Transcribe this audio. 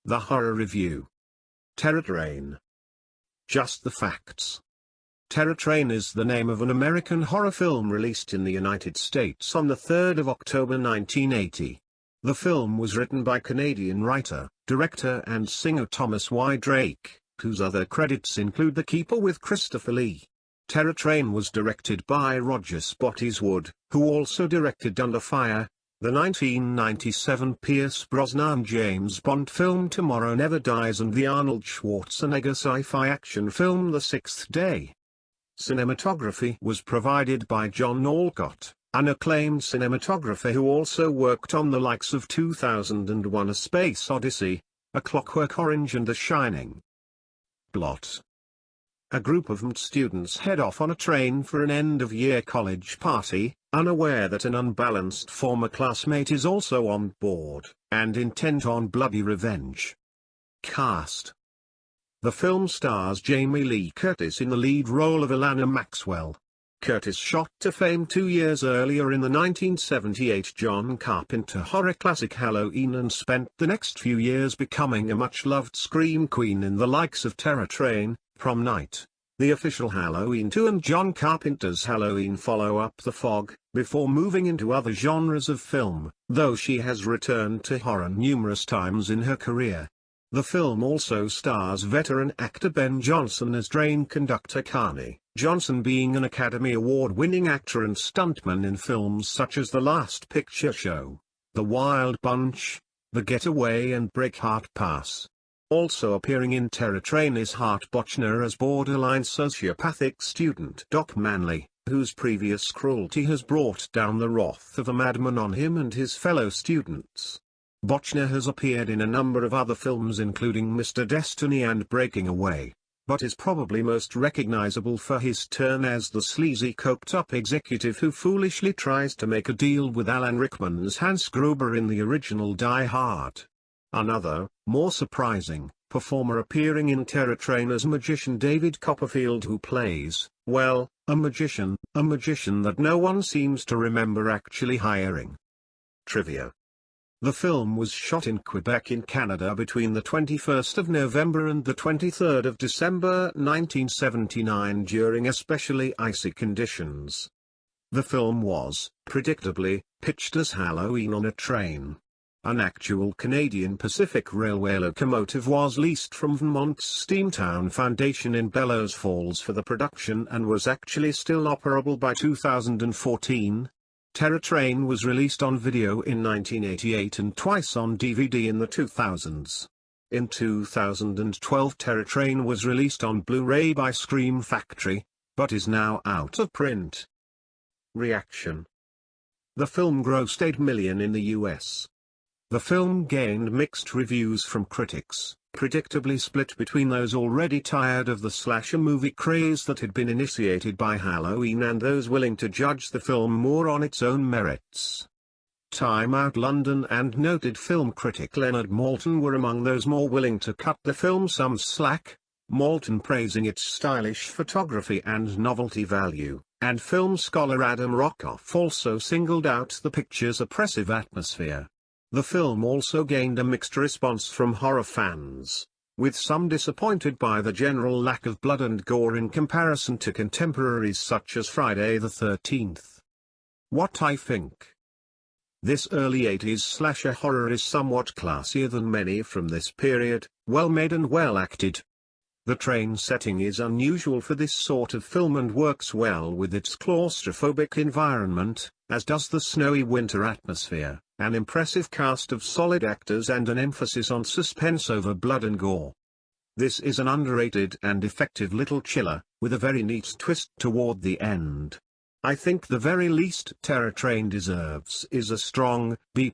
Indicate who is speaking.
Speaker 1: The Horror Review. Terror Train. Just the facts. Terror Train is the name of an American horror film released in the United States on the 3rd of October 1980. The film was written by Canadian writer, director and singer Thomas Y. Drake, whose other credits include The Keeper with Christopher Lee. Terror Train was directed by Roger Spottiswoode, who also directed Under Fire, the 1997 Pierce Brosnan James Bond film Tomorrow Never Dies, and the Arnold Schwarzenegger sci-fi action film The Sixth Day. Cinematography was provided by John Alcott, an acclaimed cinematographer who also worked on the likes of 2001: A Space Odyssey, A Clockwork Orange and The Shining. Plot. A group of students head off on a train for an end-of-year college party, unaware that an unbalanced former classmate is also on board, and intent on bloody revenge. Cast. The film stars Jamie Lee Curtis in the lead role of Alana Maxwell. Curtis shot to fame 2 years earlier in the 1978 John Carpenter horror classic Halloween, and spent the next few years becoming a much-loved scream queen in the likes of Terror Train, Prom Night, The Official Halloween 2 and John Carpenter's Halloween follow-up The Fog, before moving into other genres of film, though she has returned to horror numerous times in her career. The film also stars veteran actor Ben Johnson as train conductor Carney, Johnson being an Academy Award-winning actor and stuntman in films such as The Last Picture Show, The Wild Bunch, The Getaway and Breakheart Pass. Also appearing in Terror Train is Hart Bochner as borderline sociopathic student Doc Manley, whose previous cruelty has brought down the wrath of a madman on him and his fellow students. Bochner has appeared in a number of other films including Mr. Destiny and Breaking Away, but is probably most recognizable for his turn as the sleazy coked-up executive who foolishly tries to make a deal with Alan Rickman's Hans Gruber in the original Die Hard. Another, more surprising, performer appearing in Terror Train as magician David Copperfield, who plays, well, a magician that no one seems to remember actually hiring. Trivia. The film was shot in Quebec in Canada between the 21st of November and the 23rd of December 1979 during especially icy conditions. The film was, predictably, pitched as Halloween on a Train. An actual Canadian Pacific Railway locomotive was leased from Vermont's Steamtown Foundation in Bellows Falls for the production and was actually still operable by 2014. Terror Train was released on video in 1988 and twice on DVD in the 2000s. In 2012 Terror Train was released on Blu-ray by Scream Factory, but is now out of print. Reaction. The film grossed $8 million in the US. The film gained mixed reviews from critics, predictably split between those already tired of the slasher movie craze that had been initiated by Halloween and those willing to judge the film more on its own merits. Time Out London and noted film critic Leonard Maltin were among those more willing to cut the film some slack, Maltin praising its stylish photography and novelty value, and film scholar Adam Rockoff also singled out the picture's oppressive atmosphere. The film also gained a mixed response from horror fans, with some disappointed by the general lack of blood and gore in comparison to contemporaries such as Friday the 13th. What I think. This early 80s slasher horror is somewhat classier than many from this period, well made and well acted. The train setting is unusual for this sort of film and works well with its claustrophobic environment, as does the snowy winter atmosphere, an impressive cast of solid actors and an emphasis on suspense over blood and gore. This is an underrated and effective little chiller, with a very neat twist toward the end. I think the very least Terror Train deserves is a strong B+.